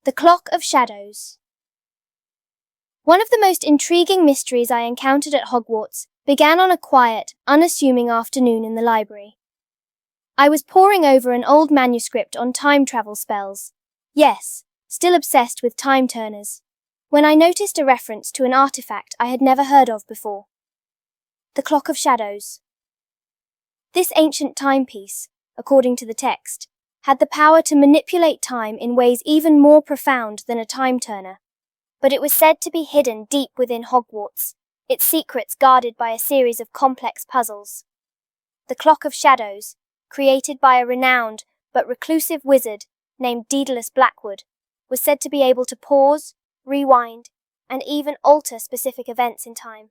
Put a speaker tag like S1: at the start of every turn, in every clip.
S1: The Clock of Shadows. One of the most intriguing mysteries I encountered at Hogwarts began on a quiet, unassuming afternoon in the library. I was poring over an old manuscript on time travel spells. Yes, still obsessed with time turners, when I noticed a reference to an artifact I had never heard of before. The Clock of Shadows. This ancient timepiece, according to the text, had the power to manipulate time in ways even more profound than a time turner. But it was said to be hidden deep within Hogwarts, its secrets guarded by a series of complex puzzles. The Clock of Shadows, created by a renowned but reclusive wizard named Daedalus Blackwood, was said to be able to pause, rewind, and even alter specific events in time.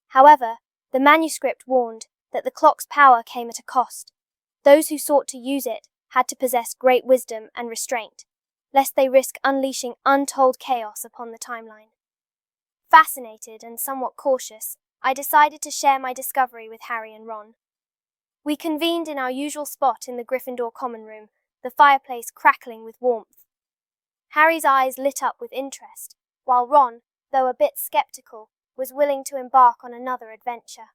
S1: However, the manuscript warned that the clock's power came at a cost. Those who sought to use it had to possess great wisdom and restraint, lest they risk unleashing untold chaos upon the timeline. Fascinated and somewhat cautious, I decided to share my discovery with Harry and Ron. We convened in our usual spot in the Gryffindor common room, the fireplace crackling with warmth. Harry's eyes lit up with interest, while Ron, though a bit skeptical, was willing to embark on another adventure.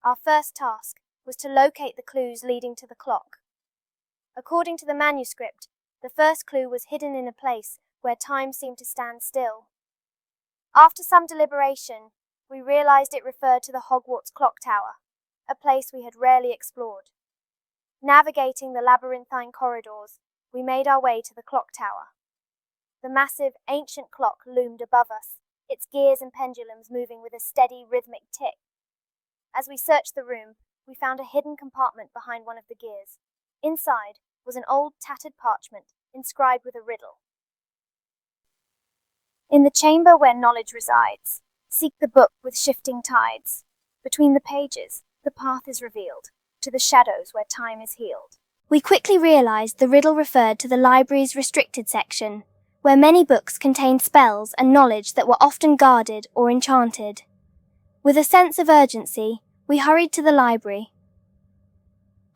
S1: Our first task was to locate the clues leading to the clock. According to the manuscript, the first clue was hidden in a place where time seemed to stand still. After some deliberation, we realized it referred to the Hogwarts clock tower, a place we had rarely explored. Navigating the labyrinthine corridors, we made our way to the clock tower. The massive, ancient clock loomed above us, its gears and pendulums moving with a steady, rhythmic tick. As we searched the room, we found a hidden compartment behind one of the gears. Inside was an old, tattered parchment inscribed with a riddle. In the chamber where knowledge resides, seek the book with shifting tides. Between the pages, the path is revealed, to the shadows where time is healed. We quickly realized the riddle referred to the library's restricted section, where many books contained spells and knowledge that were often guarded or enchanted. With a sense of urgency, we hurried to the library.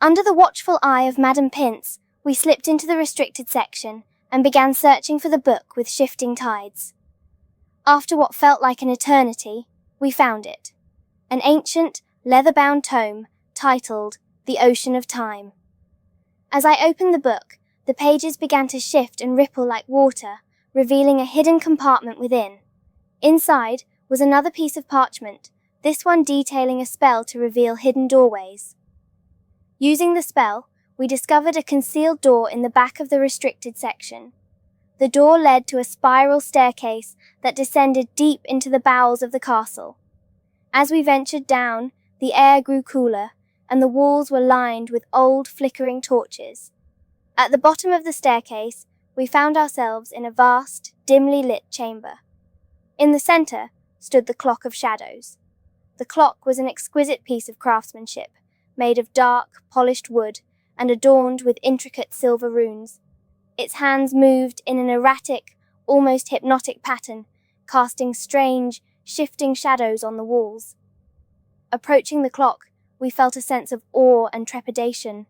S1: Under the watchful eye of Madame Pince, we slipped into the restricted section and began searching for the book with shifting tides. After what felt like an eternity, we found it. An ancient, leather-bound tome titled The Ocean of Time. As I opened the book, the pages began to shift and ripple like water, revealing a hidden compartment within. Inside was another piece of parchment, this one detailing a spell to reveal hidden doorways. Using the spell, we discovered a concealed door in the back of the restricted section. The door led to a spiral staircase that descended deep into the bowels of the castle. As we ventured down, the air grew cooler, and the walls were lined with old, flickering torches. At the bottom of the staircase, we found ourselves in a vast, dimly lit chamber. In the center stood the Clock of Shadows. The clock was an exquisite piece of craftsmanship, made of dark, polished wood and adorned with intricate silver runes. Its hands moved in an erratic, almost hypnotic pattern, casting strange, shifting shadows on the walls. Approaching the clock, we felt a sense of awe and trepidation.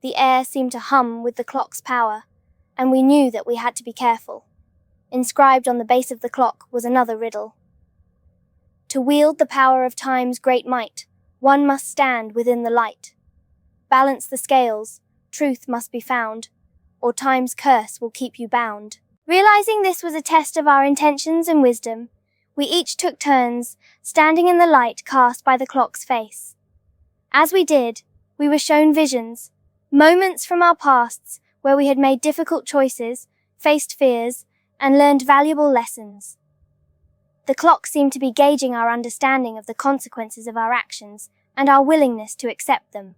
S1: The air seemed to hum with the clock's power, and we knew that we had to be careful. Inscribed on the base of the clock was another riddle. To wield the power of time's great might, one must stand within the light. Balance the scales, truth must be found, or time's curse will keep you bound. Realizing this was a test of our intentions and wisdom, we each took turns, standing in the light cast by the clock's face. As we did, we were shown visions, moments from our pasts where we had made difficult choices, faced fears, and learned valuable lessons. The clock seemed to be gauging our understanding of the consequences of our actions and our willingness to accept them.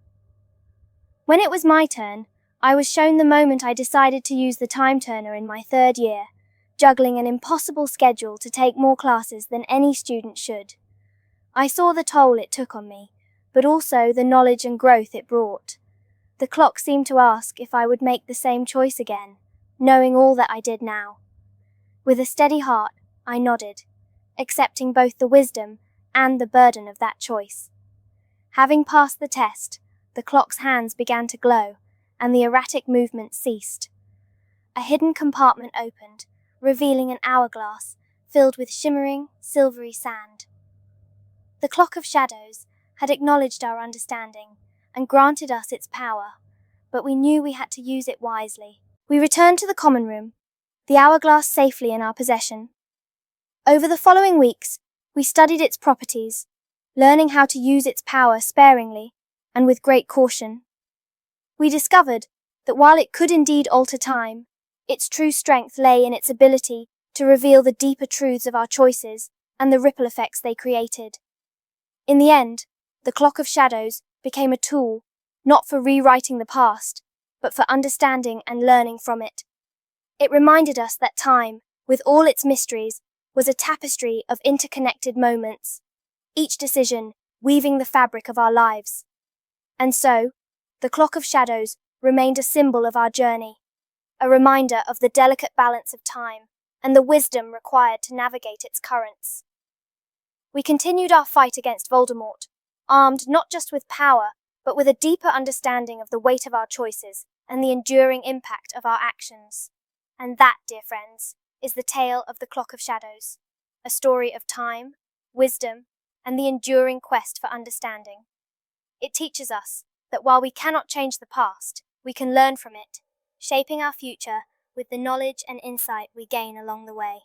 S1: When it was my turn, I was shown the moment I decided to use the time turner in my third year, juggling an impossible schedule to take more classes than any student should. I saw the toll it took on me, but also the knowledge and growth it brought. The clock seemed to ask if I would make the same choice again, knowing all that I did now. With a steady heart, I nodded, accepting both the wisdom and the burden of that choice. Having passed the test, the clock's hands began to glow, and the erratic movement ceased. a hidden compartment opened, revealing an hourglass filled with shimmering, silvery sand. The clock of shadows had acknowledged our understanding and granted us its power, but we knew we had to use it wisely. We returned to the common room, the hourglass safely in our possession. Over the following weeks, we studied its properties, learning how to use its power sparingly and with great caution. We discovered that while it could indeed alter time, its true strength lay in its ability to reveal the deeper truths of our choices and the ripple effects they created. In the end, the Clock of Shadows became a tool, not for rewriting the past, but for understanding and learning from it. It reminded us that time, with all its mysteries, was a tapestry of interconnected moments, each decision weaving the fabric of our lives. And so, the Clock of Shadows remained a symbol of our journey, a reminder of the delicate balance of time and the wisdom required to navigate its currents. We continued our fight against Voldemort, armed not just with power, but with a deeper understanding of the weight of our choices and the enduring impact of our actions. And that, dear friends, is the tale of the Clock of Shadows, a story of time, wisdom, and the enduring quest for understanding. It teaches us that while we cannot change the past, we can learn from it, shaping our future with the knowledge and insight we gain along the way.